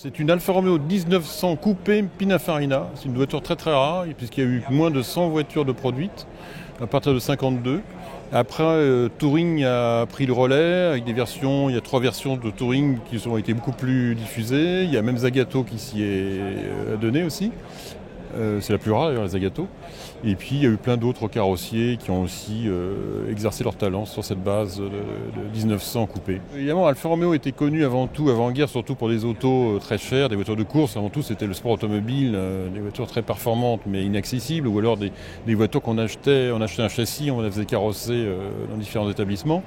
C'est une Alfa Romeo 1900 coupé Pininfarina. C'est une voiture très très rare puisqu'il y a eu moins de 100 voitures de produites à partir de 52. Après, Touring a pris le relais avec des versions. Il y a 3 versions de Touring qui ont été beaucoup plus diffusées. Il y a même Zagato qui s'y est donné aussi. C'est la plus rare d'ailleurs, les Zagato. Et puis il y a eu plein d'autres carrossiers qui ont aussi exercé leur talent sur cette base de 1900 coupé. Évidemment, Alfa Romeo était connu avant tout, avant-guerre, surtout pour des autos très chères, des voitures de course. Avant tout, c'était le sport automobile, des voitures très performantes mais inaccessibles, ou alors des voitures qu'on achetait, on achetait un châssis, on la faisait carrosser dans différents établissements.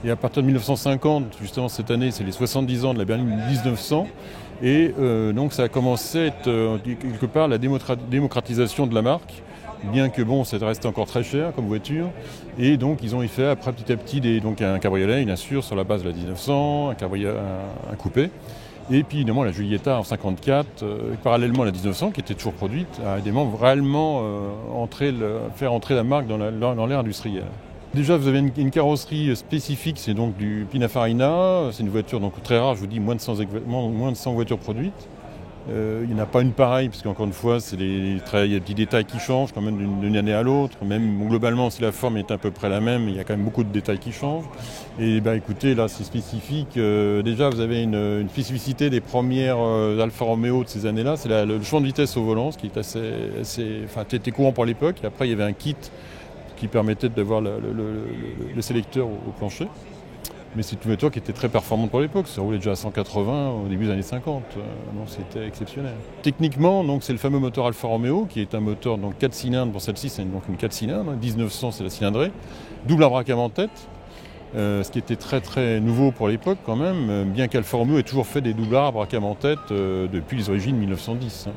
Et à partir de 1950, justement cette année, c'est les 70 ans de la berline 1900. Et donc ça a commencé à être quelque part la démocratisation de la marque, bien que bon, ça reste encore très cher comme voiture. Et donc ils ont fait après petit à petit donc un cabriolet, une Assur sur la base de la 1900, un coupé. Et puis évidemment la Giulietta en 54, parallèlement à la 1900 qui était toujours produite, a réellement faire entrer la marque dans l'ère industrielle. Déjà, vous avez une carrosserie spécifique, c'est donc du Pininfarina. C'est une voiture donc très rare, je vous dis, moins de 100 voitures produites. Il n'y en a pas une pareille, parce qu'encore une fois, il y a des petits détails qui changent quand même d'une année à l'autre. Même globalement, si la forme est à peu près la même, il y a quand même beaucoup de détails qui changent. Et écoutez, là, c'est spécifique. Déjà, vous avez une spécificité des premières Alfa Romeo de ces années-là, c'est le champ de vitesse au volant, ce qui est était courant pour l'époque. Et après, il y avait un kit qui permettait d'avoir le sélecteur au plancher. Mais c'est une voiture qui était très performante pour l'époque. Ça roulait déjà à 180 au début des années 50. Donc c'était exceptionnel. Techniquement, donc, c'est le fameux moteur Alfa Romeo, qui est un moteur donc 4 cylindres. Pour celle-ci, c'est donc une 4 cylindres. 1900, c'est la cylindrée. Double abracam en tête. Ce qui était très très nouveau pour l'époque quand même, bien qu'Alfa Romeo ait toujours fait des doublards abracam en tête depuis les origines 1910.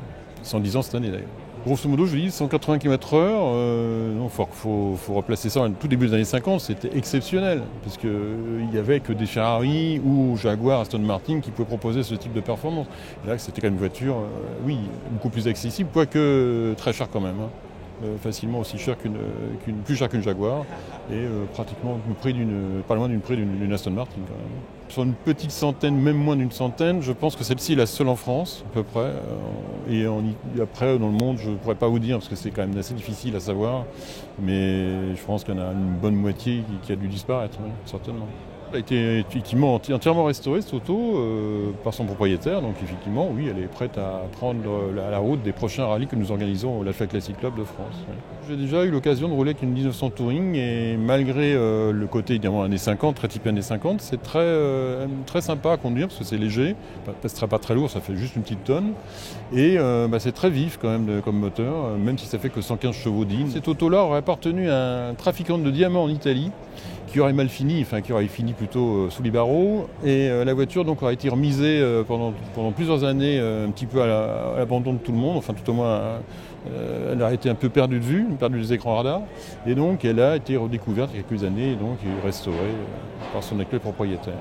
110 ans cette année d'ailleurs. Grosso modo, je vous dis, 180 km/h, il faut replacer ça au tout début des années 50, c'était exceptionnel, parce qu'il n'y avait que des Ferrari ou Jaguar, Aston Martin qui pouvaient proposer ce type de performance. Et là, c'était quand même une voiture, oui, beaucoup plus accessible, quoique très cher quand même. Facilement aussi cher plus cher qu'une Jaguar, et pratiquement pas loin du prix d'une Aston Martin quand même. Sur une petite centaine, même moins d'une centaine, je pense que celle-ci est la seule en France, à peu près. Et après, dans le monde, je ne pourrais pas vous dire, parce que c'est quand même assez difficile à savoir, mais je pense qu'il y en a une bonne moitié qui a dû disparaître, oui, certainement. Elle a été effectivement entièrement restaurée, cette auto, par son propriétaire. Donc effectivement, oui, elle est prête à prendre la route des prochains rallyes que nous organisons au l'Alfa Classic Club de France. Oui. J'ai déjà eu l'occasion de rouler avec une 1900 Touring et malgré le côté évidemment années 50, très typé années 50, c'est très sympa à conduire parce que c'est léger, ça ne sera pas très lourd, ça fait juste une petite tonne. Et c'est très vif quand même comme moteur, même si ça fait que 115 chevaux d'In. Cette auto-là aurait appartenu à un trafiquant de diamants en Italie, qui aurait mal fini, qui aurait fini plutôt sous les barreaux. Et la voiture donc aurait été remisée pendant plusieurs années un petit peu à l'abandon de tout le monde, enfin tout au moins elle a été un peu perdue de vue, perdue des écrans radars. Et donc elle a été redécouverte il y a quelques années et donc restaurée par son actuel propriétaire.